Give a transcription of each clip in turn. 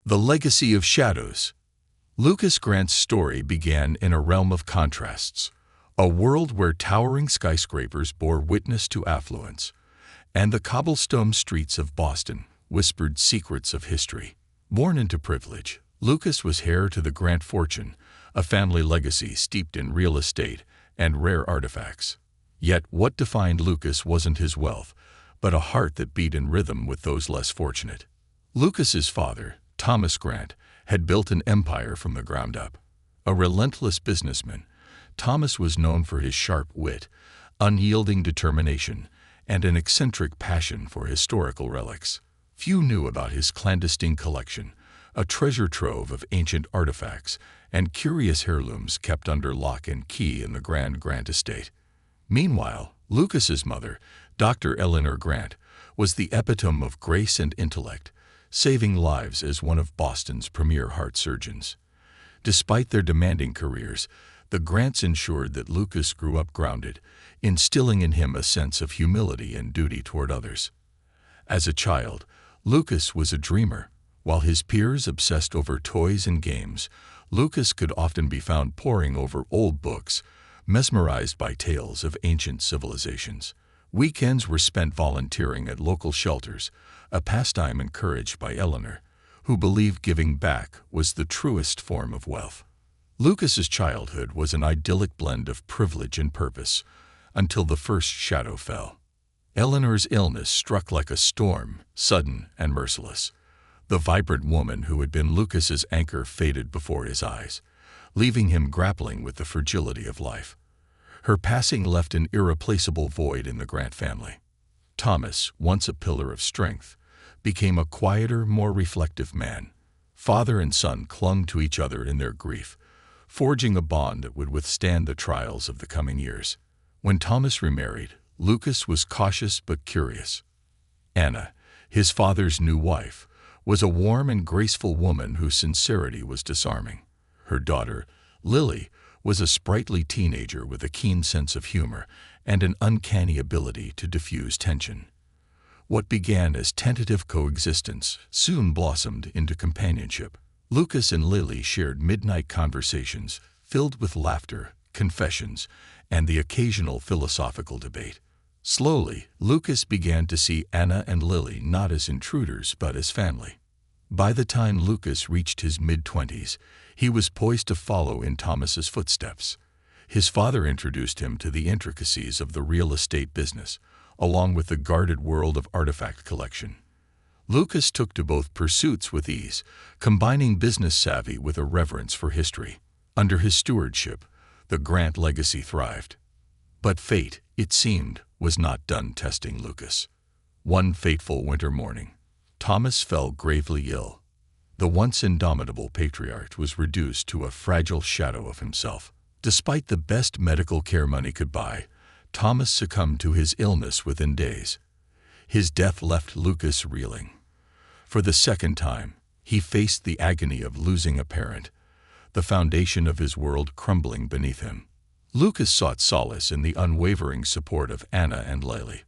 The Legacy of Shadows. Lucas Grant's story began in a realm of contrasts, a world where towering skyscrapers bore witness to affluence, and the cobblestone streets of Boston whispered secrets of history. Born into privilege, Lucas was heir to the Grant fortune, a family legacy steeped in real estate and rare artifacts. Yet what defined Lucas wasn't his wealth, but a heart that beat in rhythm with those less fortunate. Lucas's father, Thomas Grant, had built an empire from the ground up. A relentless businessman, Thomas was known for his sharp wit, unyielding determination, and an eccentric passion for historical relics. Few knew about his clandestine collection, a treasure trove of ancient artifacts and curious heirlooms kept under lock and key in the Grant estate. Meanwhile, Lucas's mother, Dr. Eleanor Grant, was the epitome of grace and intellect, saving lives as one of Boston's premier heart surgeons. Despite their demanding careers, the Grants ensured that Lucas grew up grounded, instilling in him a sense of humility and duty toward others. As a child, Lucas was a dreamer. While his peers obsessed over toys and games, Lucas could often be found poring over old books, mesmerized by tales of ancient civilizations. Weekends were spent volunteering at local shelters, a pastime encouraged by Eleanor, who believed giving back was the truest form of wealth. Lucas's childhood was an idyllic blend of privilege and purpose, until the first shadow fell. Eleanor's illness struck like a storm, sudden and merciless. The vibrant woman who had been Lucas's anchor faded before his eyes, leaving him grappling with the fragility of life. Her passing left an irreplaceable void in the Grant family. Thomas, once a pillar of strength, became a quieter, more reflective man. Father and son clung to each other in their grief, forging a bond that would withstand the trials of the coming years. When Thomas remarried, Lucas was cautious but curious. Anna, his father's new wife, was a warm and graceful woman whose sincerity was disarming. Her daughter, Lily, was a sprightly teenager with a keen sense of humor and an uncanny ability to diffuse tension. What began as tentative coexistence soon blossomed into companionship. Lucas and Lily shared midnight conversations filled with laughter, confessions, and the occasional philosophical debate. Slowly, Lucas began to see Anna and Lily not as intruders but as family. By the time Lucas reached his mid-20s, he was poised to follow in Thomas's footsteps. His father introduced him to the intricacies of the real estate business, along with the guarded world of artifact collection. Lucas took to both pursuits with ease, combining business savvy with a reverence for history. Under his stewardship, the Grant legacy thrived. But fate, it seemed, was not done testing Lucas. One fateful winter morning, Thomas fell gravely ill. The once indomitable patriarch was reduced to a fragile shadow of himself. Despite the best medical care money could buy, Thomas succumbed to his illness within days. His death left Lucas reeling. For the second time, he faced the agony of losing a parent, the foundation of his world crumbling beneath him. Lucas sought solace in the unwavering support of Anna and Lily.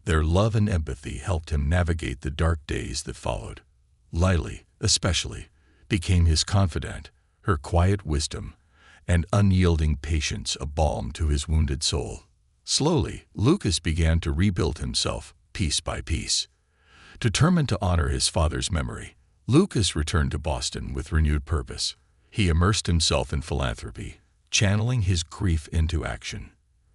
Their love and empathy helped him navigate the dark days that followed. Lily, especially, became his confidant, her quiet wisdom and unyielding patience a balm to his wounded soul. Slowly, Lucas began to rebuild himself, piece by piece. Determined to honor his father's memory, Lucas returned to Boston with renewed purpose. He immersed himself in philanthropy, channeling his grief into action.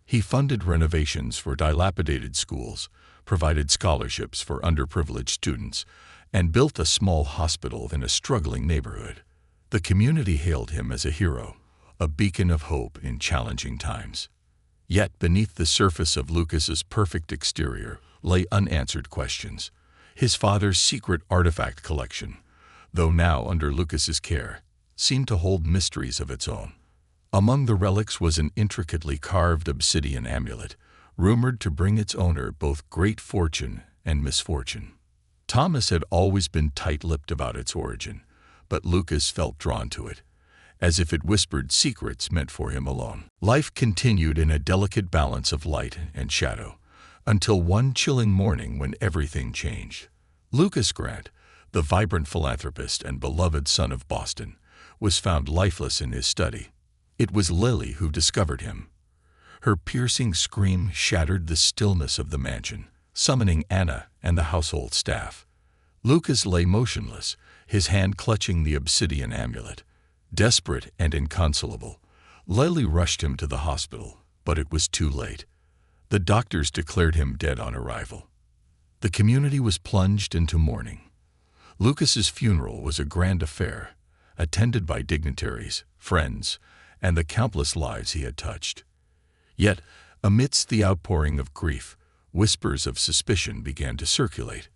He funded renovations for dilapidated schools, provided scholarships for underprivileged students, and built a small hospital in a struggling neighborhood. The community hailed him as a hero, a beacon of hope in challenging times. Yet beneath the surface of Lucas's perfect exterior lay unanswered questions. His father's secret artifact collection, though now under Lucas's care, seemed to hold mysteries of its own. Among the relics was an intricately carved obsidian amulet, rumored to bring its owner both great fortune and misfortune. Thomas had always been tight-lipped about its origin, but Lucas felt drawn to it, as if it whispered secrets meant for him alone. Life continued in a delicate balance of light and shadow, until one chilling morning when everything changed. Lucas Grant, the vibrant philanthropist and beloved son of Boston, was found lifeless in his study. It was Lily who discovered him. Her piercing scream shattered the stillness of the mansion, summoning Anna and the household staff. Lucas lay motionless, his hand clutching the obsidian amulet. Desperate and inconsolable, Lily rushed him to the hospital, but it was too late. The doctors declared him dead on arrival. The community was plunged into mourning. Lucas's funeral was a grand affair, attended by dignitaries, friends, and the countless lives he had touched. Yet, amidst the outpouring of grief, whispers of suspicion began to circulate.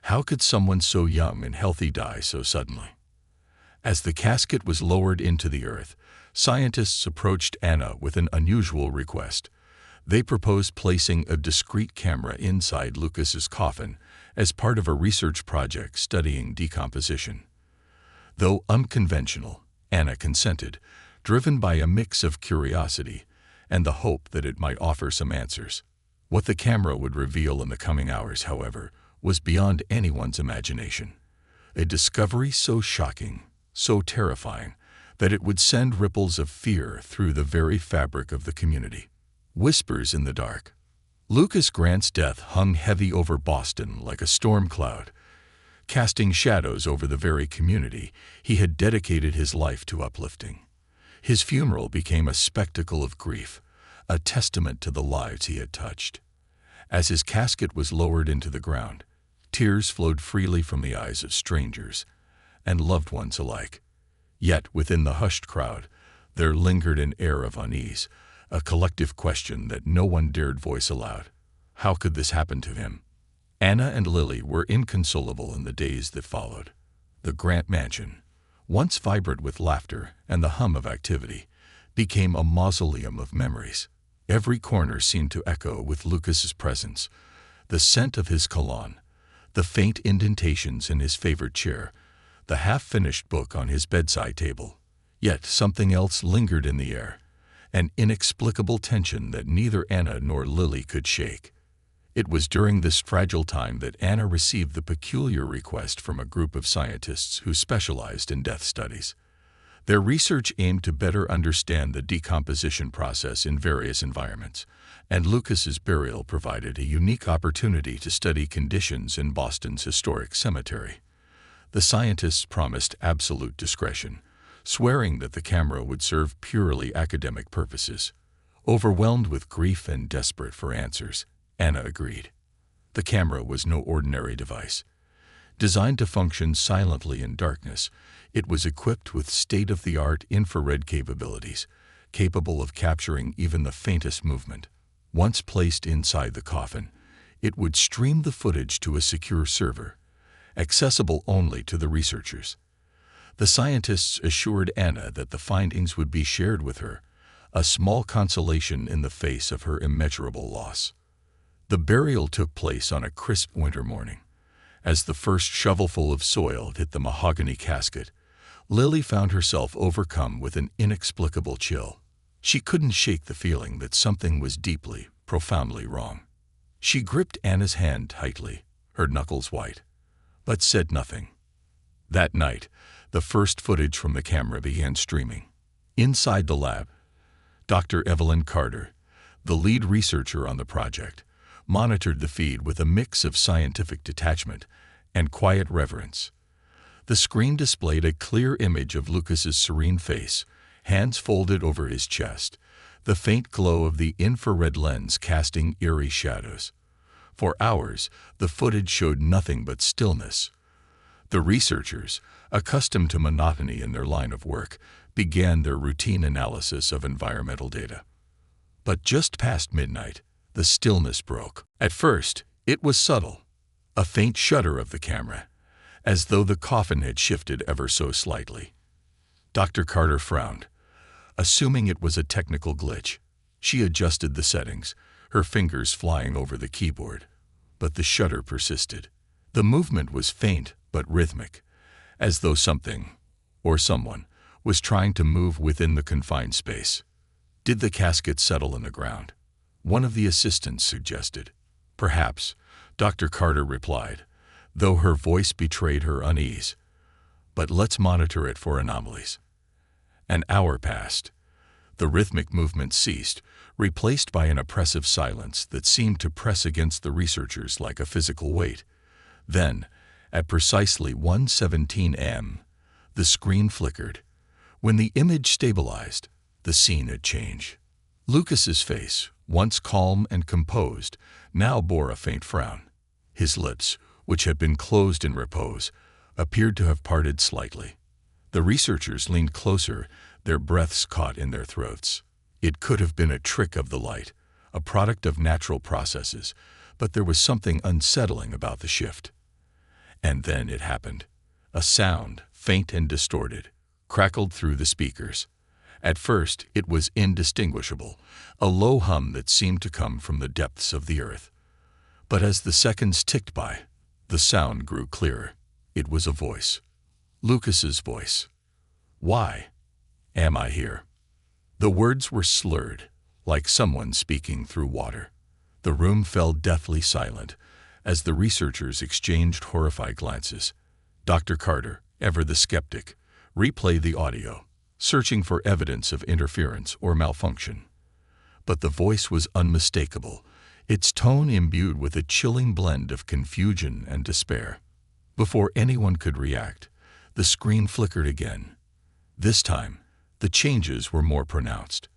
How could someone so young and healthy die so suddenly? As the casket was lowered into the earth, scientists approached Anna with an unusual request. They proposed placing a discreet camera inside Lucas's coffin as part of a research project studying decomposition. Though unconventional, Anna consented, driven by a mix of curiosity and the hope that it might offer some answers. What the camera would reveal in the coming hours, however, was beyond anyone's imagination. A discovery so shocking, so terrifying, that it would send ripples of fear through the very fabric of the community. Whispers in the dark. Lucas Grant's death hung heavy over Boston like a storm cloud, casting shadows over the very community he had dedicated his life to uplifting. His funeral became a spectacle of grief, a testament to the lives he had touched. As his casket was lowered into the ground, tears flowed freely from the eyes of strangers and loved ones alike. Yet within the hushed crowd, there lingered an air of unease, a collective question that no one dared voice aloud. How could this happen to him? Anna and Lily were inconsolable in the days that followed. The Grant mansion, once vibrant with laughter and the hum of activity, became a mausoleum of memories. Every corner seemed to echo with Lucas's presence, the scent of his cologne, the faint indentations in his favorite chair, the half-finished book on his bedside table. Yet something else lingered in the air, an inexplicable tension that neither Anna nor Lily could shake. It was during this fragile time that Anna received the peculiar request from a group of scientists who specialized in death studies. Their research aimed to better understand the decomposition process in various environments, and Lucas's burial provided a unique opportunity to study conditions in Boston's historic cemetery. The scientists promised absolute discretion, swearing that the camera would serve purely academic purposes. Overwhelmed with grief and desperate for answers, Anna agreed. The camera was no ordinary device. Designed to function silently in darkness, it was equipped with state-of-the-art infrared capabilities, capable of capturing even the faintest movement. Once placed inside the coffin, it would stream the footage to a secure server, accessible only to the researchers. The scientists assured Anna that the findings would be shared with her, a small consolation in the face of her immeasurable loss. The burial took place on a crisp winter morning. As the first shovelful of soil hit the mahogany casket, Lily found herself overcome with an inexplicable chill. She couldn't shake the feeling that something was deeply, profoundly wrong. She gripped Anna's hand tightly, her knuckles white, but said nothing. That night, the first footage from the camera began streaming. Inside the lab, Dr. Evelyn Carter, the lead researcher on the project, monitored the feed with a mix of scientific detachment and quiet reverence. The screen displayed a clear image of Lucas's serene face, hands folded over his chest, the faint glow of the infrared lens casting eerie shadows. For hours, the footage showed nothing but stillness. The researchers, accustomed to monotony in their line of work, began their routine analysis of environmental data. But just past midnight, the stillness broke. At first, it was subtle, a faint shudder of the camera, as though the coffin had shifted ever so slightly. Dr. Carter frowned, assuming it was a technical glitch. She adjusted the settings, her fingers flying over the keyboard. But the shudder persisted. The movement was faint but rhythmic, as though something, or someone, was trying to move within the confined space. Did the casket settle in the ground? One of the assistants suggested. Perhaps, Dr. Carter replied. though her voice betrayed her unease. "But let's monitor it for anomalies." An hour passed. The rhythmic movement ceased, replaced by an oppressive silence that seemed to press against the researchers like a physical weight. Then, at precisely 1:17 a.m., the screen flickered. When the image stabilized, the scene had changed. Lucas's face, once calm and composed, now bore a faint frown. His lips, which had been closed in repose, appeared to have parted slightly. The researchers leaned closer, their breaths caught in their throats. It could have been a trick of the light, a product of natural processes, but there was something unsettling about the shift. And then it happened. A sound, faint and distorted, crackled through the speakers. At first, it was indistinguishable, a low hum that seemed to come from the depths of the earth. But as the seconds ticked by, the sound grew clearer. It was a voice. Lucas's voice. "Why am I here?" The words were slurred, like someone speaking through water. The room fell deathly silent as the researchers exchanged horrified glances. Dr. Carter, ever the skeptic, replayed the audio, searching for evidence of interference or malfunction. But the voice was unmistakable, its tone imbued with a chilling blend of confusion and despair. Before anyone could react, the screen flickered again. This time, the changes were more pronounced.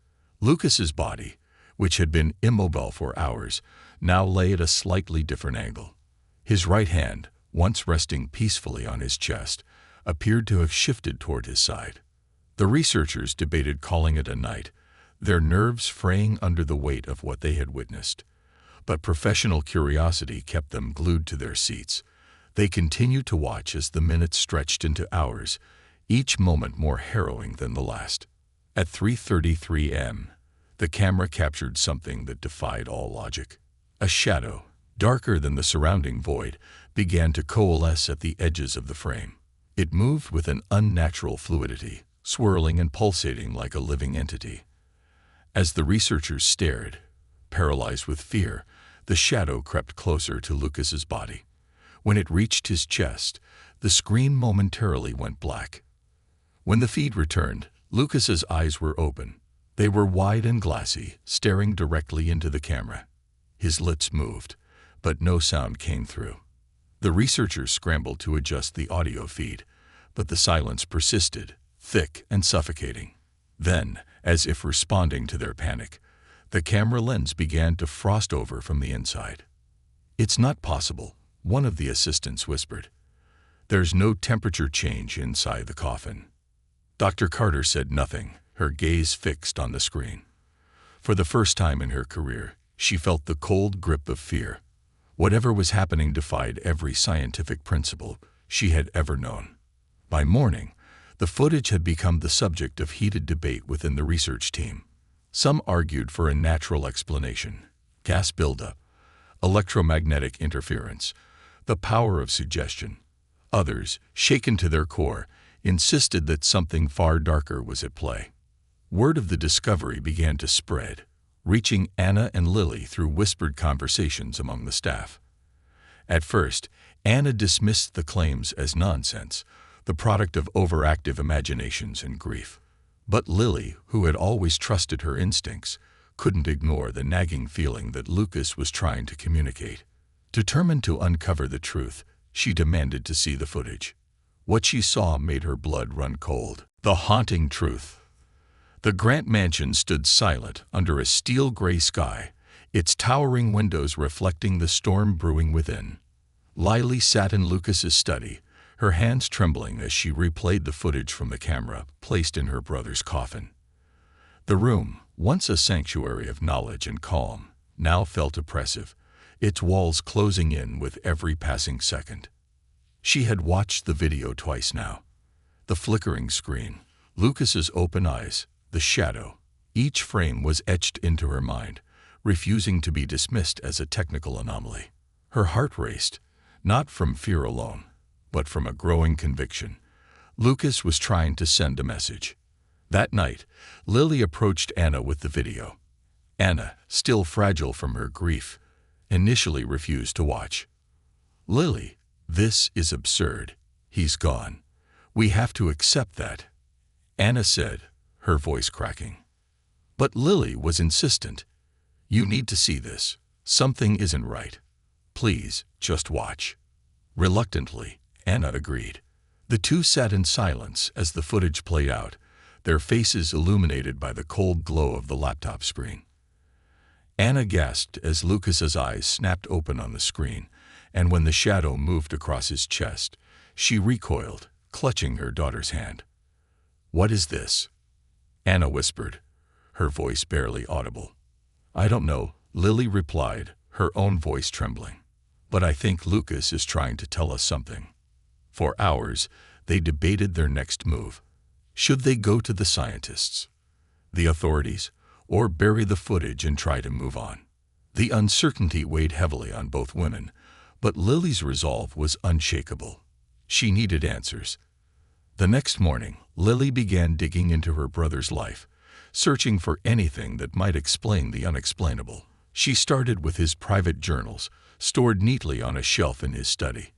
Lucas's body, which had been immobile for hours, now lay at a slightly different angle. His right hand, once resting peacefully on his chest, appeared to have shifted toward his side. The researchers debated calling it a night, their nerves fraying under the weight of what they had witnessed. But professional curiosity kept them glued to their seats. They continued to watch as the minutes stretched into hours, each moment more harrowing than the last. At 3:33 a.m., the camera captured something that defied all logic. A shadow, darker than the surrounding void, began to coalesce at the edges of the frame. It moved with an unnatural fluidity, swirling and pulsating like a living entity. As the researchers stared, paralyzed with fear, the shadow crept closer to Lucas's body. When it reached his chest, the screen momentarily went black. When the feed returned, Lucas's eyes were open. They were wide and glassy, staring directly into the camera. His lips moved, but no sound came through. The researchers scrambled to adjust the audio feed, but the silence persisted, thick and suffocating. Then, as if responding to their panic, the camera lens began to frost over from the inside. "It's not possible," one of the assistants whispered. "There's no temperature change inside the coffin." Dr. Carter said nothing, her gaze fixed on the screen. For the first time in her career, she felt the cold grip of fear. Whatever was happening defied every scientific principle she had ever known. By morning, the footage had become the subject of heated debate within the research team. Some argued for a natural explanation: gas buildup, electromagnetic interference, the power of suggestion. Others, shaken to their core, insisted that something far darker was at play. Word of the discovery began to spread, reaching Anna and Lily through whispered conversations among the staff. At first, Anna dismissed the claims as nonsense, the product of overactive imaginations and grief. But Lily, who had always trusted her instincts, couldn't ignore the nagging feeling that Lucas was trying to communicate. Determined to uncover the truth, she demanded to see the footage. What she saw made her blood run cold. The haunting truth. The Grant mansion stood silent under a steel-gray sky, its towering windows reflecting the storm brewing within. Lily sat in Lucas's study, her hands trembling as she replayed the footage from the camera placed in her brother's coffin. The room, once a sanctuary of knowledge and calm, now felt oppressive, its walls closing in with every passing second. She had watched the video twice now. The flickering screen, Lucas's open eyes, the shadow. Each frame was etched into her mind, refusing to be dismissed as a technical anomaly. Her heart raced, not from fear alone, but from a growing conviction. Lucas was trying to send a message. That night, Lily approached Anna with the video. Anna, still fragile from her grief, initially refused to watch. "Lily, "This is absurd. He's gone. We have to accept that," Anna said, her voice cracking. But Lily was insistent. "You need to see this. Something isn't right. Please, just watch." Reluctantly, Anna agreed. The two sat in silence as the footage played out, their faces illuminated by the cold glow of the laptop screen. Anna gasped as Lucas's eyes snapped open on the screen, and when the shadow moved across his chest, she recoiled, clutching her daughter's hand. "What is this?" Anna whispered, her voice barely audible. "I don't know," Lily replied, her own voice trembling. "But I think Lucas is trying to tell us something." For hours, they debated their next move. Should they go to the scientists, the authorities, or bury the footage and try to move on? The uncertainty weighed heavily on both women, but Lily's resolve was unshakable. She needed answers. The next morning, Lily began digging into her brother's life, searching for anything that might explain the unexplainable. She started with his private journals, stored neatly on a shelf in his study.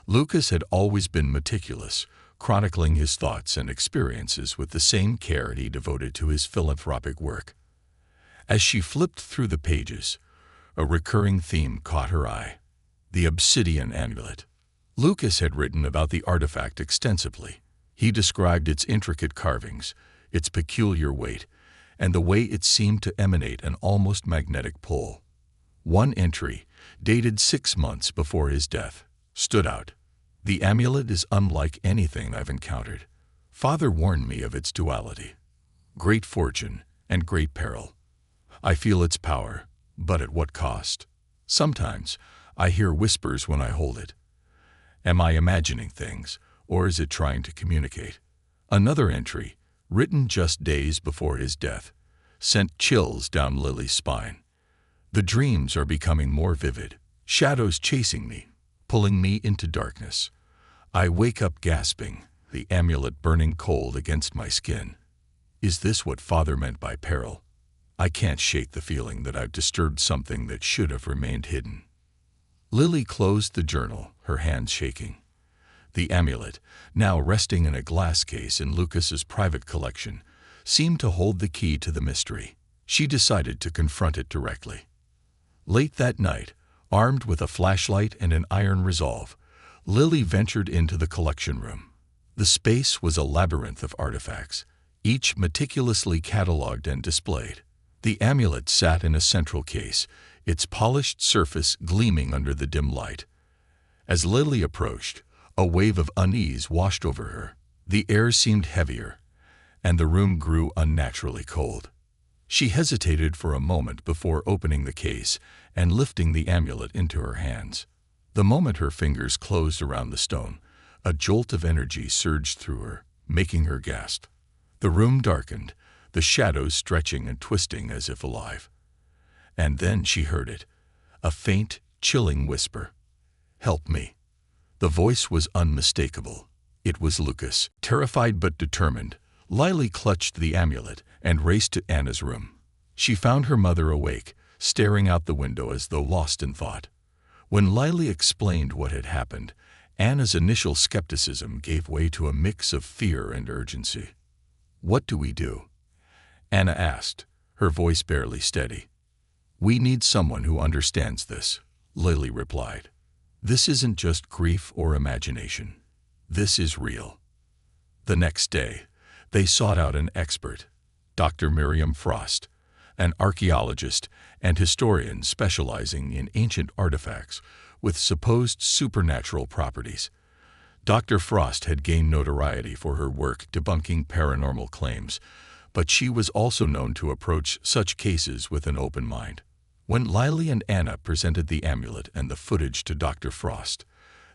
Lucas had always been meticulous, chronicling his thoughts and experiences with the same care he devoted to his philanthropic work. As she flipped through the pages, a recurring theme caught her eye: the obsidian amulet. Lucas had written about the artifact extensively. He described its intricate carvings, its peculiar weight, and the way it seemed to emanate an almost magnetic pull. One entry, dated 6 months before his death, stood out. "The amulet is unlike anything I've encountered. Father warned me of its duality, great fortune and great peril. I feel its power, but at what cost? Sometimes I hear whispers when I hold it. Am I imagining things, or is it trying to communicate?" Another entry, written just days before his death, sent chills down Lily's spine. "The dreams are becoming more vivid, shadows chasing me, pulling me into darkness. I wake up gasping, the amulet burning cold against my skin. Is this what Father meant by peril? I can't shake the feeling that I've disturbed something that should have remained hidden." Lily closed the journal, her hands shaking. The amulet, now resting in a glass case in Lucas's private collection, seemed to hold the key to the mystery. She decided to confront it directly. Late that night, armed with a flashlight and an iron resolve, Lily ventured into the collection room. The space was a labyrinth of artifacts, each meticulously catalogued and displayed. The amulet sat in a central case, its polished surface gleaming under the dim light. As Lily approached, a wave of unease washed over her. The air seemed heavier, and the room grew unnaturally cold. She hesitated for a moment before opening the case and lifting the amulet into her hands. The moment her fingers closed around the stone, a jolt of energy surged through her, making her gasp. The room darkened, the shadows stretching and twisting as if alive. And then she heard it, a faint, chilling whisper. "Help me." The voice was unmistakable. It was Lucas. Terrified but determined, Lily clutched the amulet and raced to Anna's room. She found her mother awake, staring out the window as though lost in thought. When Lily explained what had happened, Anna's initial skepticism gave way to a mix of fear and urgency. "What do we do?" Anna asked, her voice barely steady. "We need someone who understands this," Lily replied. "This isn't just grief or imagination. This is real." The next day, they sought out an expert, Dr. Miriam Frost, an archaeologist and historian specializing in ancient artifacts with supposed supernatural properties. Dr. Frost had gained notoriety for her work debunking paranormal claims, but she was also known to approach such cases with an open mind. When Lily and Anna presented the amulet and the footage to Dr. Frost,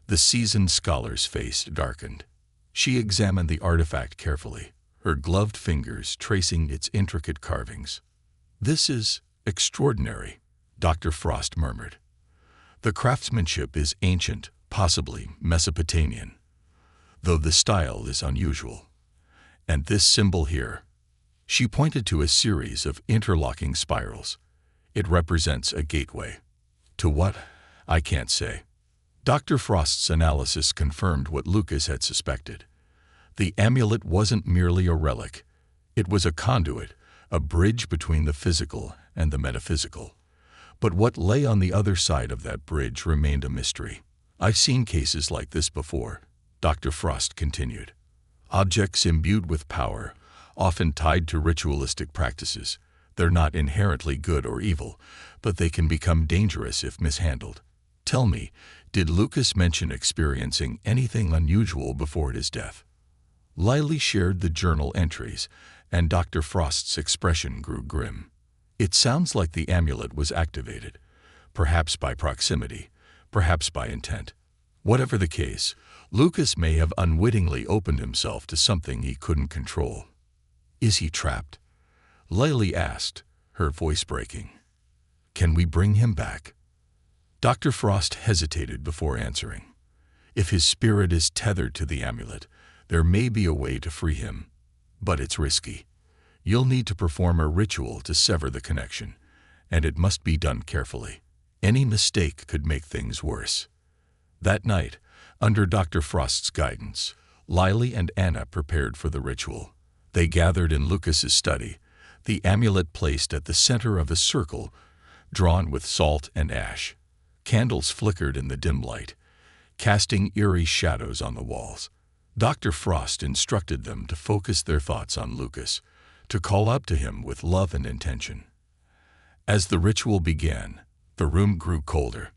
the seasoned scholar's face darkened. She examined the artifact carefully, her gloved fingers tracing its intricate carvings. "This is extraordinary," Dr. Frost murmured. "The craftsmanship is ancient, possibly Mesopotamian, though the style is unusual. And this symbol here," she pointed to a series of interlocking spirals. "It represents a gateway. To what? I can't say. Dr. Frost's analysis confirmed what Lucas had suspected. The amulet wasn't merely a relic. It was a conduit, a bridge between the physical and the metaphysical. But what lay on the other side of that bridge remained a mystery. "I've seen cases like this before," Dr. Frost continued. "Objects imbued with power, often tied to ritualistic practices. They're not inherently good or evil, but they can become dangerous if mishandled. Tell me, did Lucas mention experiencing anything unusual before his death?" Lily shared the journal entries, and Dr. Frost's expression grew grim. "It sounds like the amulet was activated, perhaps by proximity, perhaps by intent. Whatever the case, Lucas may have unwittingly opened himself to something he couldn't control." "Is he trapped?" Lily asked, her voice breaking. "Can we bring him back?" Dr. Frost hesitated before answering. "If his spirit is tethered to the amulet, there may be a way to free him, but it's risky. You'll need to perform a ritual to sever the connection, and it must be done carefully. Any mistake could make things worse." That night, under Dr. Frost's guidance, Lily and Anna prepared for the ritual. They gathered in Lucas's study, the amulet placed at the center of a circle drawn with salt and ash. Candles flickered in the dim light, casting eerie shadows on the walls. Dr. Frost instructed them to focus their thoughts on Lucas, to call up to him with love and intention. As the ritual began, the room grew colder.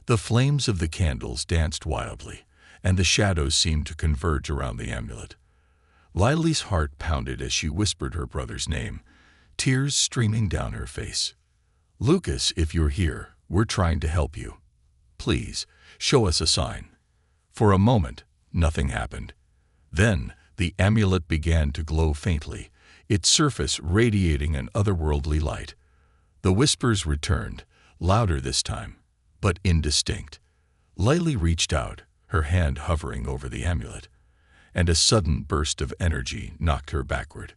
The flames of the candles danced wildly, and the shadows seemed to converge around the amulet. Lily's heart pounded as she whispered her brother's name, tears streaming down her face. "Lucas, if you're here, we're trying to help you. Please, show us a sign." For a moment, nothing happened. Then, the amulet began to glow faintly, its surface radiating an otherworldly light. The whispers returned, louder this time, but indistinct. Lily reached out, her hand hovering over the amulet, and a sudden burst of energy knocked her backward.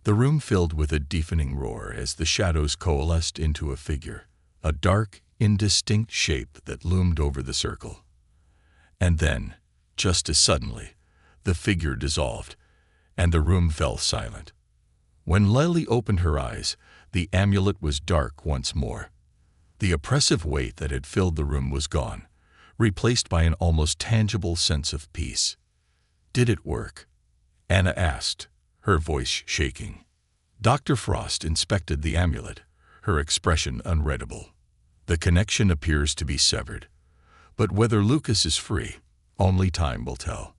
The room filled with a deafening roar as the shadows coalesced into a figure, a dark, indistinct shape that loomed over the circle. And then, just as suddenly, the figure dissolved, and the room fell silent. When Lily opened her eyes, the amulet was dark once more. The oppressive weight that had filled the room was gone, replaced by an almost tangible sense of peace. "Did it work?" Anna asked, her voice shaking. Dr. Frost inspected the amulet, her expression unreadable. "The connection appears to be severed, but whether Lucas is free, only time will tell."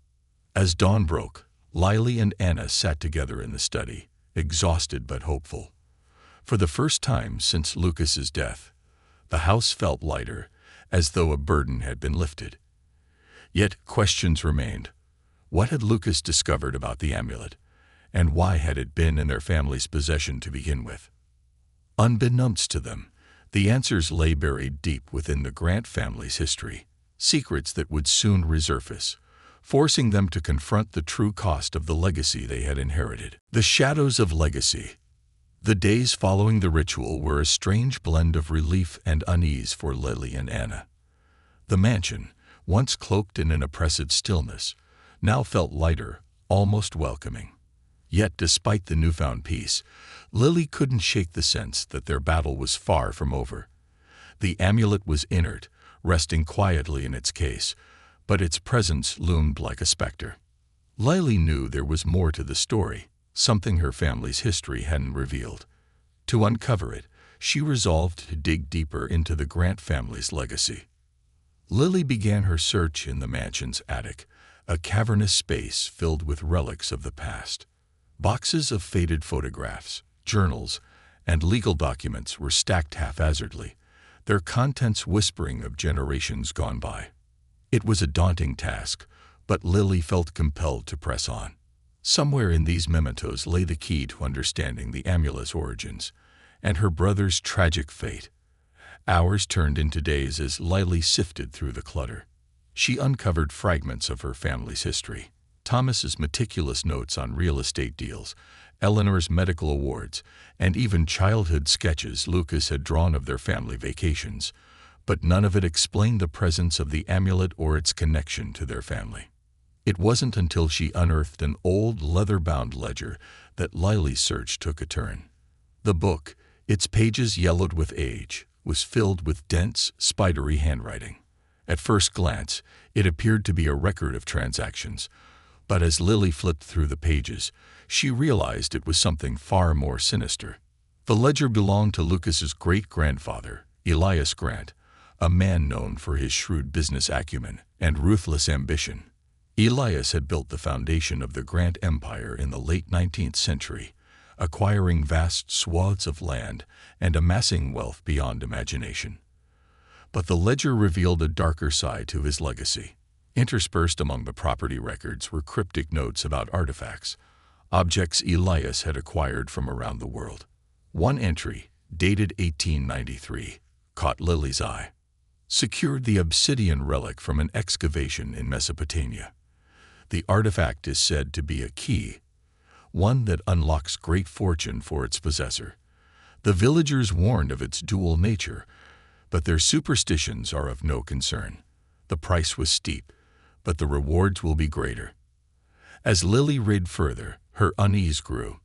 As dawn broke, Lily and Anna sat together in the study, exhausted but hopeful. For the first time since Lucas's death, the house felt lighter, as though a burden had been lifted. Yet questions remained. What had Lucas discovered about the amulet, and why had it been in their family's possession to begin with? Unbeknownst to them, the answers lay buried deep within the Grant family's history, secrets that would soon resurface, forcing them to confront the true cost of the legacy they had inherited. The shadows of legacy. The days following the ritual were a strange blend of relief and unease for Lily and Anna. The mansion, once cloaked in an oppressive stillness, now felt lighter, almost welcoming. Yet despite the newfound peace, Lily couldn't shake the sense that their battle was far from over. The amulet was inert, resting quietly in its case, but its presence loomed like a specter. Lily knew there was more to the story, something her family's history hadn't revealed. To uncover it, she resolved to dig deeper into the Grant family's legacy. Lily began her search in the mansion's attic, a cavernous space filled with relics of the past. Boxes of faded photographs, journals, and legal documents were stacked haphazardly, their contents whispering of generations gone by. It was a daunting task, but Lily felt compelled to press on. Somewhere in these mementos lay the key to understanding the amulet's origins and her brother's tragic fate. Hours turned into days as Lily sifted through the clutter. She uncovered fragments of her family's history, Thomas's meticulous notes on real estate deals, Eleanor's medical awards, and even childhood sketches Lucas had drawn of their family vacations. but none of it explained the presence of the amulet or its connection to their family. It wasn't until she unearthed an old leather-bound ledger that Lily's search took a turn. The book, its pages yellowed with age, was filled with dense, spidery handwriting. At first glance, it appeared to be a record of transactions, but as Lily flipped through the pages, she realized it was something far more sinister. The ledger belonged to Lucas's great-grandfather, Elias Grant, a man known for his shrewd business acumen and ruthless ambition. Elias had built the foundation of the Grant Empire in the late 19th century, acquiring vast swaths of land and amassing wealth beyond imagination. But the ledger revealed a darker side to his legacy. Interspersed among the property records were cryptic notes about artifacts, objects Elias had acquired from around the world. One entry, dated 1893, caught Lily's eye. Secured the obsidian relic from an excavation in Mesopotamia. The artifact is said to be a key, one that unlocks great fortune for its possessor. The villagers warned of its dual nature, but their superstitions are of no concern. The price was steep, but the rewards will be greater. As Lily read further, her unease grew.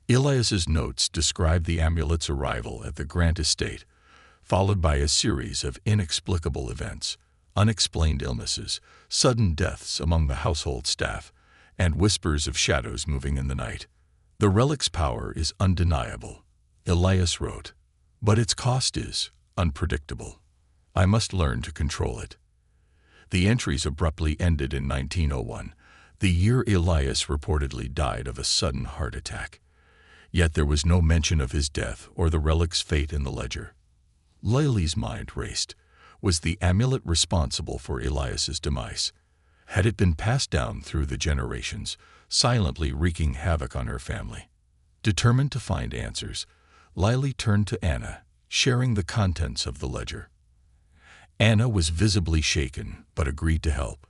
Elias's notes described the amulet's arrival at the Grant estate, followed by a series of inexplicable events, unexplained illnesses, sudden deaths among the household staff, and whispers of shadows moving in the night. The relic's power is undeniable, Elias wrote, but its cost is unpredictable. I must learn to control it. The entries abruptly ended in 1901, the year Elias reportedly died of a sudden heart attack. Yet there was no mention of his death or the relic's fate in the ledger. Lily's mind raced. Was the amulet responsible for Elias's demise? Had it been passed down through the generations, silently wreaking havoc on her family? Determined to find answers, Lily turned to Anna, sharing the contents of the ledger. Anna was visibly shaken, but agreed to help.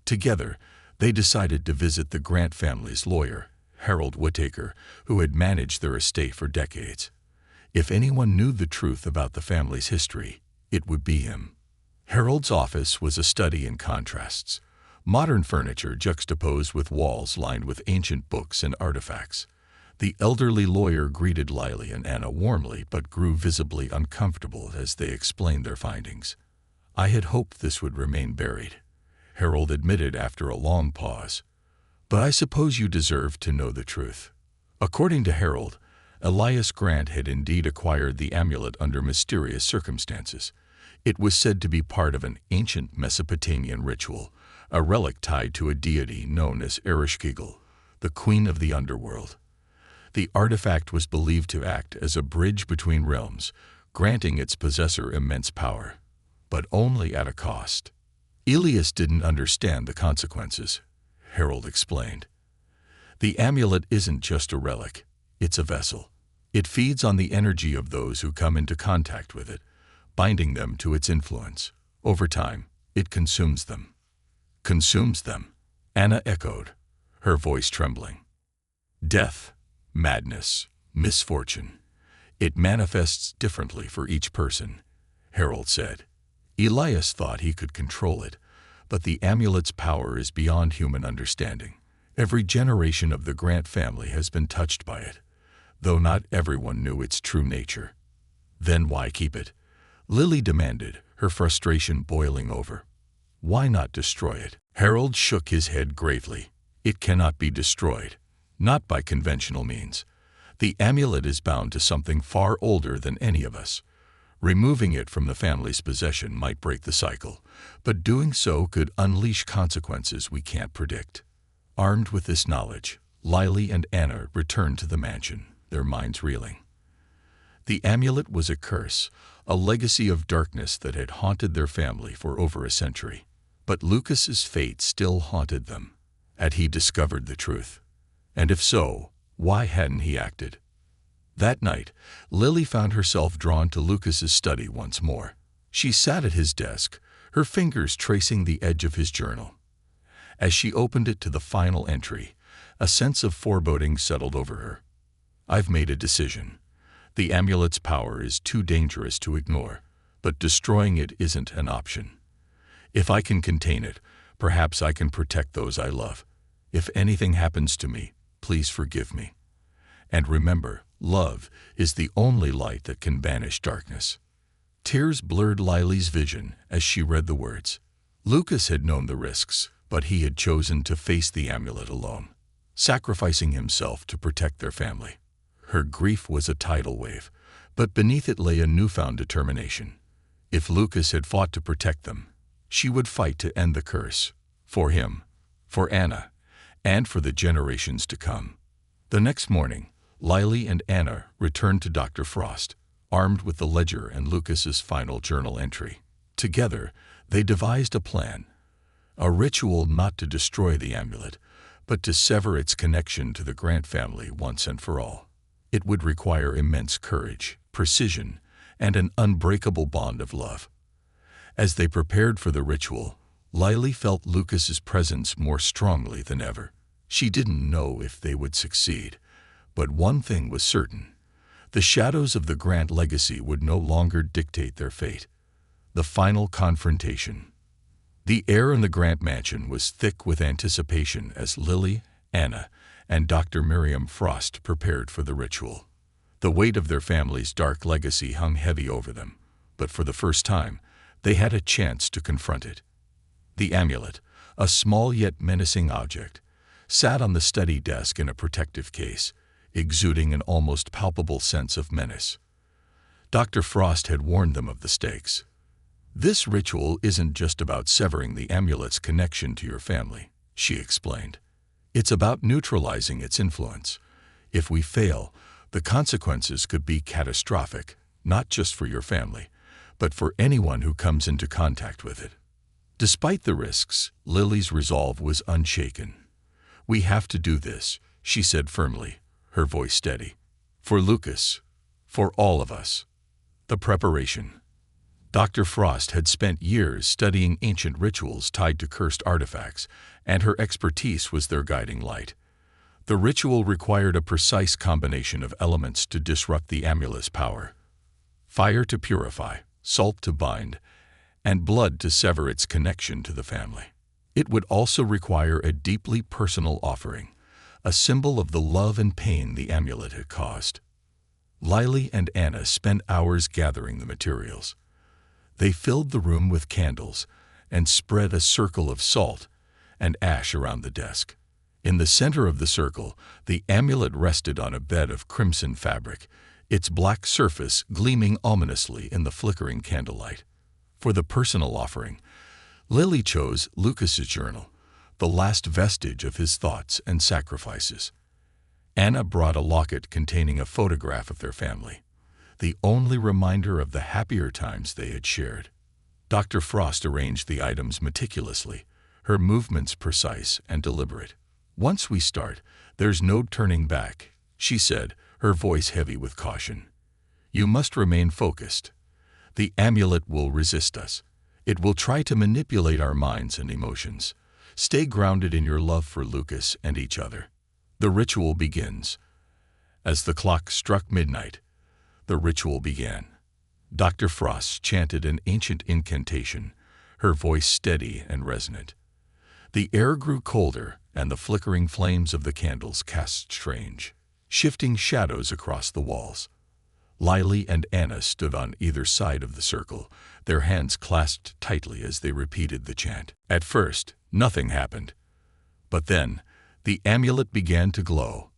Together, they decided to visit the Grant family's lawyer, Harold Whittaker, who had managed their estate for decades. If anyone knew the truth about the family's history, it would be him. Harold's office was a study in contrasts. Modern furniture juxtaposed with walls lined with ancient books and artifacts. The elderly lawyer greeted Lily and Anna warmly but grew visibly uncomfortable as they explained their findings. I had hoped this would remain buried, Harold admitted after a long pause. But I suppose you deserve to know the truth. According to Harold, Elias Grant had indeed acquired the amulet under mysterious circumstances. It was said to be part of an ancient Mesopotamian ritual, a relic tied to a deity known as Ereshkigal, the queen of the underworld. The artifact was believed to act as a bridge between realms, granting its possessor immense power, but only at a cost. Elias didn't understand the consequences, Harold explained. The amulet isn't just a relic, it's a vessel. It feeds on the energy of those who come into contact with it, binding them to its influence. Over time, it consumes them. Consumes them, Anna echoed, her voice trembling. Death, madness, misfortune. It manifests differently for each person, Harold said. Elias thought he could control it, but the amulet's power is beyond human understanding. Every generation of the Grant family has been touched by it, though not everyone knew its true nature. Then why keep it? Lily demanded, her frustration boiling over. Why not destroy it? Harold shook his head gravely. It cannot be destroyed, not by conventional means. The amulet is bound to something far older than any of us. Removing it from the family's possession might break the cycle, but doing so could unleash consequences we can't predict. Armed with this knowledge, Lily and Anna returned to the mansion, their minds reeling. The amulet was a curse, a legacy of darkness that had haunted their family for over a century. But Lucas's fate still haunted them. Had he discovered the truth? And if so, why hadn't he acted? That night, Lily found herself drawn to Lucas's study once more. She sat at his desk, her fingers tracing the edge of his journal. As she opened it to the final entry, a sense of foreboding settled over her. I've made a decision. The amulet's power is too dangerous to ignore. but destroying it isn't an option. If I can contain it, perhaps I can protect those I love. If anything happens to me, please forgive me. And remember, love is the only light that can banish darkness." Tears blurred Lily's vision as she read the words. Lucas had known the risks, but he had chosen to face the amulet alone, sacrificing himself to protect their family. Her grief was a tidal wave, but beneath it lay a newfound determination. If Lucas had fought to protect them, she would fight to end the curse. For him, for Anna, and for the generations to come. The next morning, Lily and Anna returned to Dr. Frost, armed with the ledger and Lucas's final journal entry. Together, they devised a plan, a ritual not to destroy the amulet, but to sever its connection to the Grant family once and for all. It would require immense courage, precision, and an unbreakable bond of love. As they prepared for the ritual, Lily felt Lucas's presence more strongly than ever. She didn't know if they would succeed, but one thing was certain. The shadows of the Grant legacy would no longer dictate their fate. The final confrontation. The air in the Grant mansion was thick with anticipation as Lily, Anna, and Dr. Miriam Frost prepared for the ritual. The weight of their family's dark legacy hung heavy over them, but for the first time, they had a chance to confront it. The amulet, a small yet menacing object, sat on the study desk in a protective case, exuding an almost palpable sense of menace. Dr. Frost had warned them of the stakes. "This ritual isn't just about severing the amulet's connection to your family," she explained. "It's about neutralizing its influence. If we fail, the consequences could be catastrophic, not just for your family, but for anyone who comes into contact with it." Despite the risks, Lily's resolve was unshaken. "We have to do this," she said firmly, her voice steady. "For Lucas, for all of us." The preparation. Dr. Frost had spent years studying ancient rituals tied to cursed artifacts, and her expertise was their guiding light. The ritual required a precise combination of elements to disrupt the amulet's power. Fire to purify, salt to bind, and blood to sever its connection to the family. It would also require a deeply personal offering, a symbol of the love and pain the amulet had caused. Lily and Anna spent hours gathering the materials. They filled the room with candles and spread a circle of salt and ash around the desk. In the center of the circle, the amulet rested on a bed of crimson fabric, its black surface gleaming ominously in the flickering candlelight. For the personal offering, Lily chose Lucas's journal, the last vestige of his thoughts and sacrifices. Anna brought a locket containing a photograph of their family, the only reminder of the happier times they had shared. Dr. Frost arranged the items meticulously, her movements precise and deliberate. "Once we start, there's no turning back," she said, her voice heavy with caution. "You must remain focused. The amulet will resist us. It will try to manipulate our minds and emotions. Stay grounded in your love for Lucas and each other." The ritual begins. As the clock struck midnight, the ritual began. Dr. Frost chanted an ancient incantation, her voice steady and resonant. The air grew colder, and the flickering flames of the candles cast strange, shifting shadows across the walls. Lily and Anna stood on either side of the circle, their hands clasped tightly as they repeated the chant. At first, nothing happened. But then, the amulet began to glow,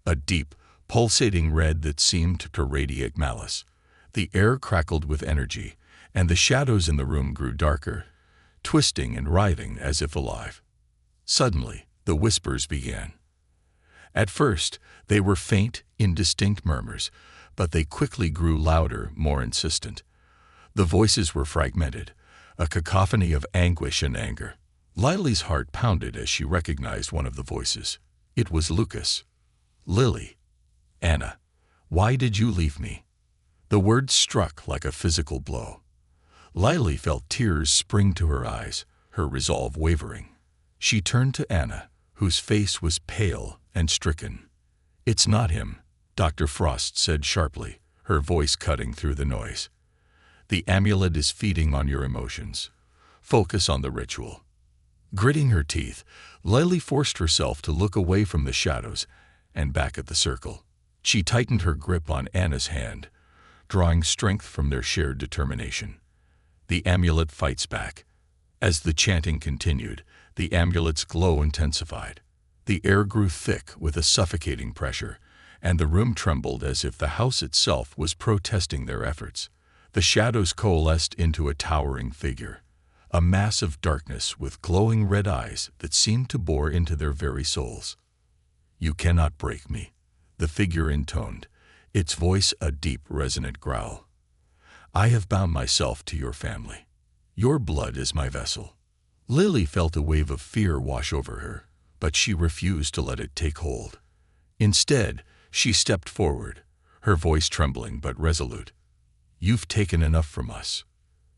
a deep, pulsating red that seemed to radiate malice. The air crackled with energy, and the shadows in the room grew darker, twisting and writhing as if alive. Suddenly, the whispers began. At first, they were faint, indistinct murmurs, but they quickly grew louder, more insistent. The voices were fragmented, a cacophony of anguish and anger. Lily's heart pounded as she recognized one of the voices. It was Lucas. "Lily, Anna, why did you leave me?" The words struck like a physical blow. Lily felt tears spring to her eyes, her resolve wavering. She turned to Anna, whose face was pale and stricken. "It's not him," Dr. Frost said sharply, her voice cutting through the noise. The amulet is feeding on your emotions. Focus on the ritual. Gritting her teeth, Lily forced herself to look away from the shadows and back at the circle. She tightened her grip on Anna's hand, drawing strength from their shared determination. The amulet fights back. As the chanting continued, the amulet's glow intensified. The air grew thick with a suffocating pressure, and the room trembled as if the house itself was protesting their efforts. The shadows coalesced into a towering figure, a mass of darkness with glowing red eyes that seemed to bore into their very souls. "You cannot break me," the figure intoned, its voice a deep, resonant growl. "I have bound myself to your family. Your blood is my vessel." Lily felt a wave of fear wash over her, but she refused to let it take hold. Instead, she stepped forward, her voice trembling but resolute. "You've taken enough from us.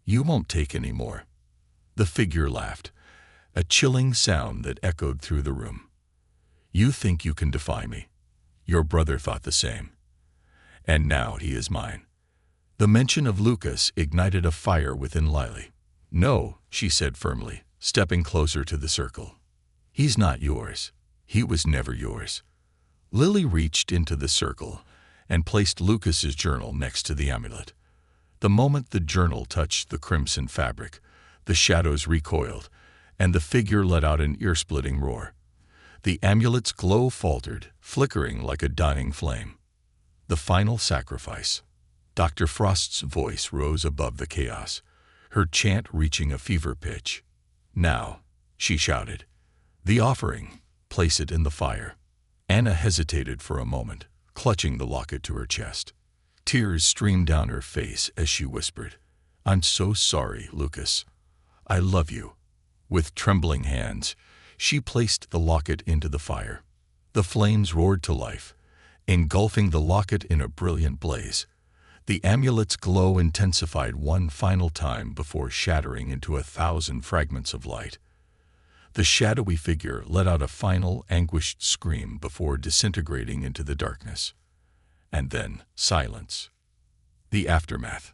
You won't take any more." The figure laughed, a chilling sound that echoed through the room. "You think you can defy me. Your brother thought the same. And now he is mine." The mention of Lucas ignited a fire within Lily. "No," she said firmly, stepping closer to the circle. "He's not yours. He was never yours." Lily reached into the circle and placed Lucas's journal next to the amulet. The moment the journal touched the crimson fabric, the shadows recoiled, and the figure let out an ear-splitting roar. The amulet's glow faltered, flickering like a dying flame. "The final sacrifice." Dr. Frost's voice rose above the chaos, her chant reaching a fever pitch. "Now," she shouted, "the offering, place it in the fire." Anna hesitated for a moment, clutching the locket to her chest. Tears streamed down her face as she whispered, "I'm so sorry, Lucas. I love you." With trembling hands, she placed the locket into the fire. The flames roared to life, engulfing the locket in a brilliant blaze. The amulet's glow intensified one final time before shattering into 1,000 fragments of light. The shadowy figure let out a final, anguished scream before disintegrating into the darkness. And then silence. The aftermath.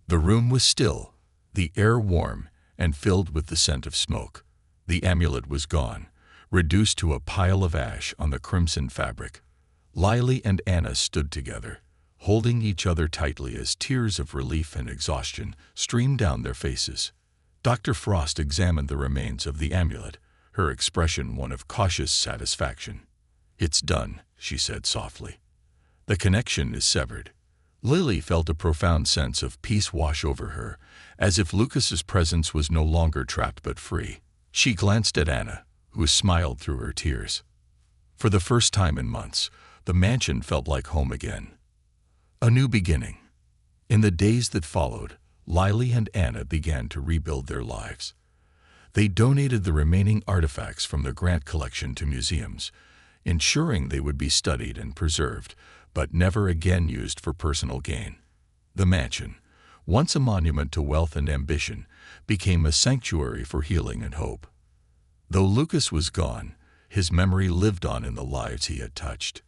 The room was still, the air warm and filled with the scent of smoke. The amulet was gone, reduced to a pile of ash on the crimson fabric. Lily and Anna stood together, holding each other tightly as tears of relief and exhaustion streamed down their faces. Dr. Frost examined the remains of the amulet, her expression one of cautious satisfaction. "It's done," she said softly. "The connection is severed." Lily felt a profound sense of peace wash over her, as if Lucas's presence was no longer trapped but free. She glanced at Anna, who smiled through her tears. For the first time in months, the mansion felt like home again. A new beginning. In the days that followed, Lily and Anna began to rebuild their lives. They donated the remaining artifacts from the Grant collection to museums, ensuring they would be studied and preserved, but never again used for personal gain. The mansion, once a monument to wealth and ambition, became a sanctuary for healing and hope. Though Lucas was gone, his memory lived on in the lives he had touched.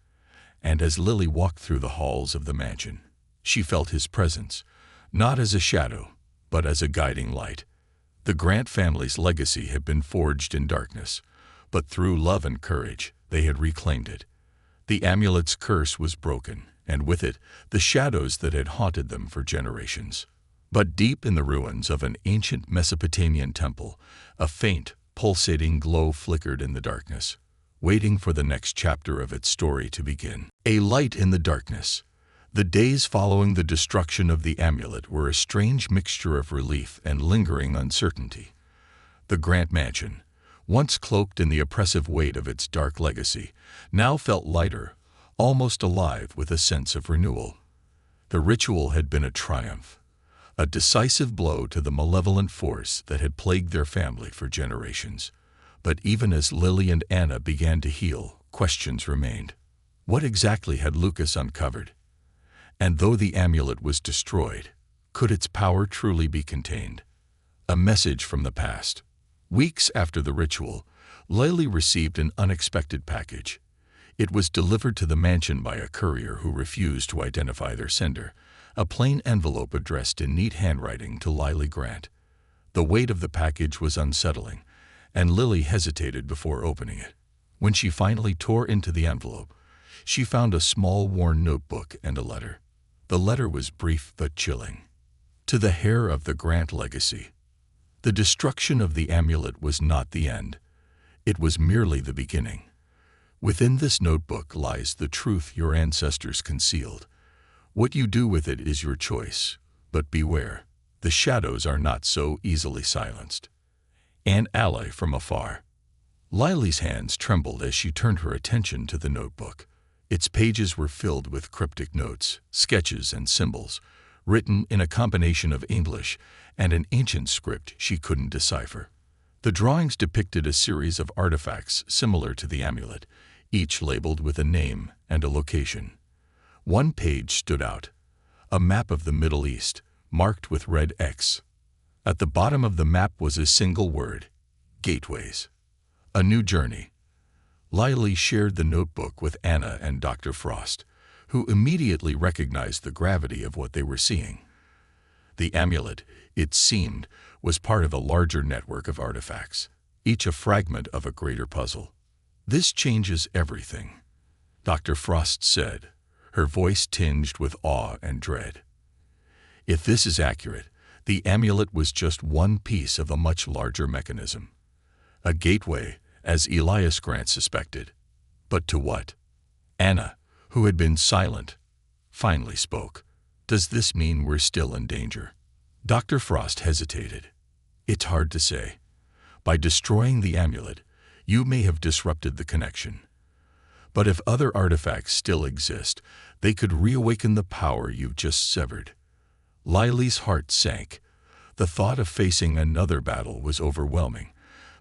And as Lily walked through the halls of the mansion, she felt his presence, not as a shadow, but as a guiding light. The Grant family's legacy had been forged in darkness, but through love and courage, they had reclaimed it. The amulet's curse was broken, and with it, the shadows that had haunted them for generations. But deep in the ruins of an ancient Mesopotamian temple, a faint, pulsating glow flickered in the darkness, waiting for the next chapter of its story to begin. A light in the darkness. The days following the destruction of the amulet were a strange mixture of relief and lingering uncertainty. The Grant mansion, once cloaked in the oppressive weight of its dark legacy, now felt lighter, almost alive with a sense of renewal. The ritual had been a triumph, a decisive blow to the malevolent force that had plagued their family for generations. But even as Lily and Anna began to heal, questions remained. What exactly had Lucas uncovered? And though the amulet was destroyed, could its power truly be contained? A message from the past. Weeks after the ritual, Lily received an unexpected package. It was delivered to the mansion by a courier who refused to identify their sender, a plain envelope addressed in neat handwriting to Lily Grant. The weight of the package was unsettling, and Lily hesitated before opening it. When she finally tore into the envelope, she found a small worn notebook and a letter. The letter was brief but chilling. To the heir of the Grant legacy. The destruction of the amulet was not the end. It was merely the beginning. Within this notebook lies the truth your ancestors concealed. What you do with it is your choice, but beware, the shadows are not so easily silenced. An ally from afar. Lily's hands trembled as she turned her attention to the notebook. Its pages were filled with cryptic notes, sketches, and symbols, written in a combination of English and an ancient script she couldn't decipher. The drawings depicted a series of artifacts similar to the amulet, each labeled with a name and a location. One page stood out, a map of the Middle East, marked with red X. At the bottom of the map was a single word: gateways. A new journey. Lily shared the notebook with Anna and Dr. Frost, who immediately recognized the gravity of what they were seeing. The amulet, it seemed, was part of a larger network of artifacts, each a fragment of a greater puzzle. "This changes everything," Dr. Frost said, her voice tinged with awe and dread. If this is accurate, the amulet was just one piece of a much larger mechanism. A gateway, as Elias Grant suspected. But to what? Anna, who had been silent, finally spoke. "Does this mean we're still in danger?" Dr. Frost hesitated. "It's hard to say. By destroying the amulet, you may have disrupted the connection. But if other artifacts still exist, they could reawaken the power you've just severed." Lily's heart sank. The thought of facing another battle was overwhelming,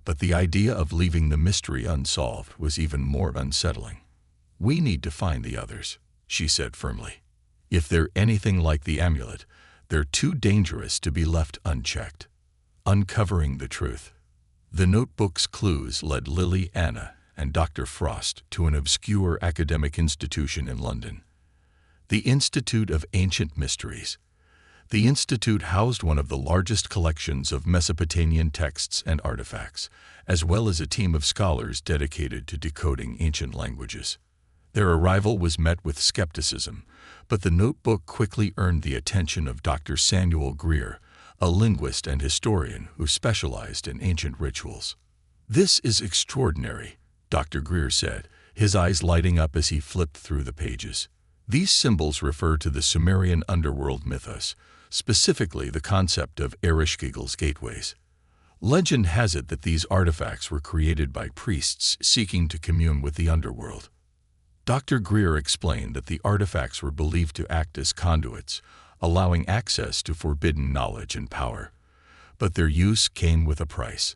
but the idea of leaving the mystery unsolved was even more unsettling. "We need to find the others," she said firmly. "If they're anything like the amulet, they're too dangerous to be left unchecked." Uncovering the truth. The notebook's clues led Lily, Anna, and Dr. Frost to an obscure academic institution in London. The Institute of Ancient Mysteries. The institute housed one of the largest collections of Mesopotamian texts and artifacts, as well as a team of scholars dedicated to decoding ancient languages. Their arrival was met with skepticism, but the notebook quickly earned the attention of Dr. Samuel Greer, a linguist and historian who specialized in ancient rituals. "This is extraordinary," Dr. Greer said, his eyes lighting up as he flipped through the pages. "These symbols refer to the Sumerian underworld mythos, specifically the concept of Ereshkigal's gateways. Legend has it that these artifacts were created by priests seeking to commune with the underworld." Dr. Greer explained that the artifacts were believed to act as conduits, allowing access to forbidden knowledge and power. But their use came with a price.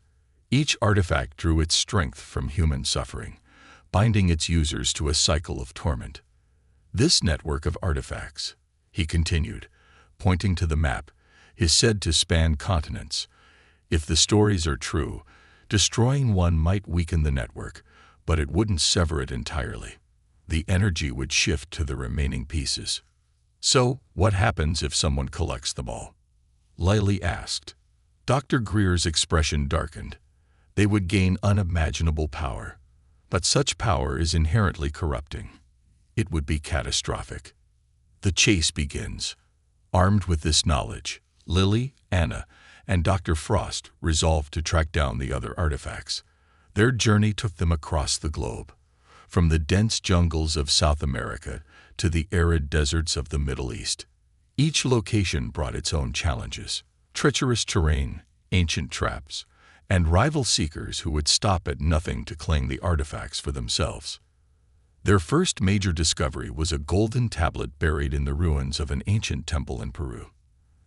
Each artifact drew its strength from human suffering, binding its users to a cycle of torment. "This network of artifacts," he continued, pointing to the map, "is said to span continents. If the stories are true, destroying one might weaken the network, but it wouldn't sever it entirely. The energy would shift to the remaining pieces." "So, what happens if someone collects them all?" Lily asked. Dr. Greer's expression darkened. "They would gain unimaginable power. But such power is inherently corrupting. It would be catastrophic." The chase begins. Armed with this knowledge, Lily, Anna, and Dr. Frost resolved to track down the other artifacts. Their journey took them across the globe, from the dense jungles of South America to the arid deserts of the Middle East. Each location brought its own challenges: treacherous terrain, ancient traps, and rival seekers who would stop at nothing to claim the artifacts for themselves. Their first major discovery was a golden tablet buried in the ruins of an ancient temple in Peru.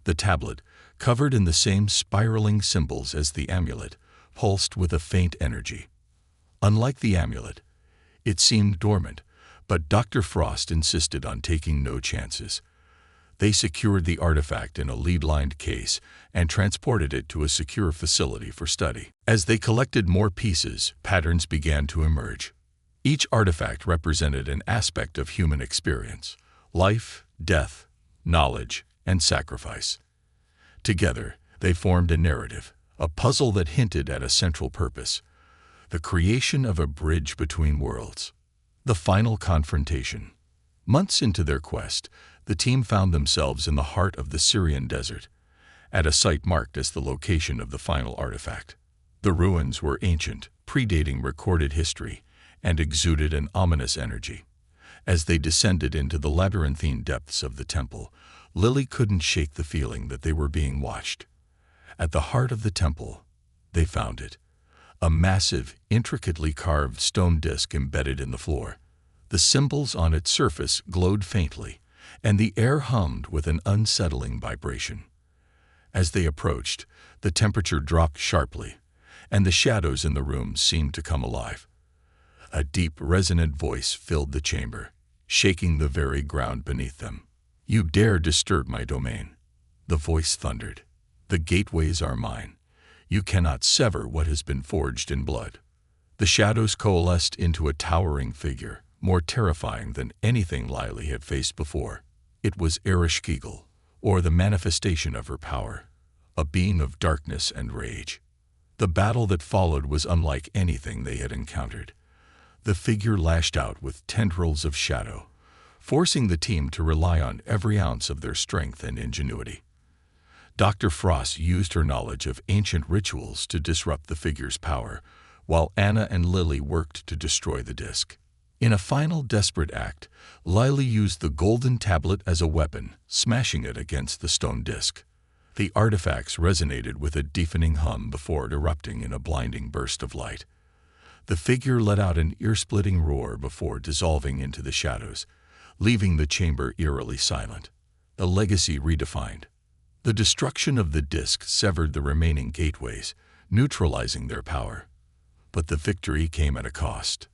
The tablet, covered in the same spiraling symbols as the amulet, pulsed with a faint energy. Unlike the amulet, it seemed dormant, but Dr. Frost insisted on taking no chances. They secured the artifact in a lead-lined case and transported it to a secure facility for study. As they collected more pieces, patterns began to emerge. Each artifact represented an aspect of human experience: life, death, knowledge, and sacrifice. Together, they formed a narrative, a puzzle that hinted at a central purpose: the creation of a bridge between worlds. The final confrontation. Months into their quest, the team found themselves in the heart of the Syrian desert, at a site marked as the location of the final artifact. The ruins were ancient, predating recorded history, and exuded an ominous energy. As they descended into the labyrinthine depths of the temple, Lily couldn't shake the feeling that they were being watched. At the heart of the temple, they found it: a massive, intricately carved stone disk embedded in the floor. The symbols on its surface glowed faintly, and the air hummed with an unsettling vibration. As they approached, the temperature dropped sharply, and the shadows in the room seemed to come alive. A deep, resonant voice filled the chamber, shaking the very ground beneath them. "You dare disturb my domain," the voice thundered. "The gateways are mine. You cannot sever what has been forged in blood." The shadows coalesced into a towering figure, more terrifying than anything Lily had faced before. It was Ereshkigal, or the manifestation of her power, a being of darkness and rage. The battle that followed was unlike anything they had encountered. The figure lashed out with tendrils of shadow, forcing the team to rely on every ounce of their strength and ingenuity. Dr. Frost used her knowledge of ancient rituals to disrupt the figure's power, while Anna and Lily worked to destroy the disc. In a final desperate act, Lily used the golden tablet as a weapon, smashing it against the stone disc. The artifacts resonated with a deafening hum before erupting in a blinding burst of light. The figure let out an ear-splitting roar before dissolving into the shadows, leaving the chamber eerily silent. The legacy redefined. The destruction of the disc severed the remaining gateways, neutralizing their power. But the victory came at a cost.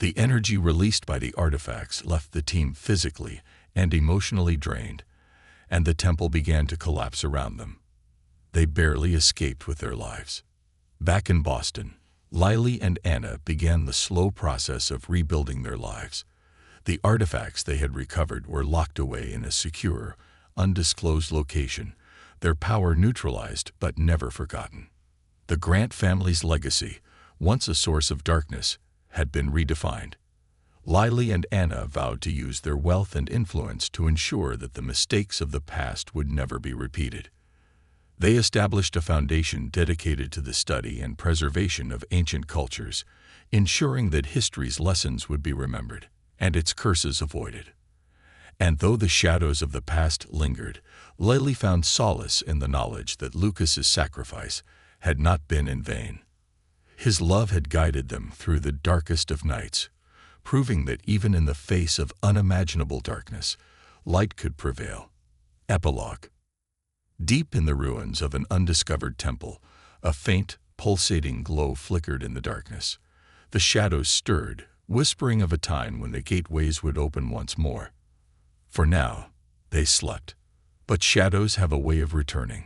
The energy released by the artifacts left the team physically and emotionally drained, and the temple began to collapse around them. They barely escaped with their lives. Back in Boston, Lily and Anna began the slow process of rebuilding their lives. The artifacts they had recovered were locked away in a secure, undisclosed location, their power neutralized but never forgotten. The Grant family's legacy, once a source of darkness, had been redefined. Lily and Anna vowed to use their wealth and influence to ensure that the mistakes of the past would never be repeated. They established a foundation dedicated to the study and preservation of ancient cultures, ensuring that history's lessons would be remembered and its curses avoided. And though the shadows of the past lingered, Lily found solace in the knowledge that Lucas's sacrifice had not been in vain. His love had guided them through the darkest of nights, proving that even in the face of unimaginable darkness, light could prevail. Epilogue. Deep in the ruins of an undiscovered temple, a faint, pulsating glow flickered in the darkness. The shadows stirred, whispering of a time when the gateways would open once more. For now, they slept. But shadows have a way of returning.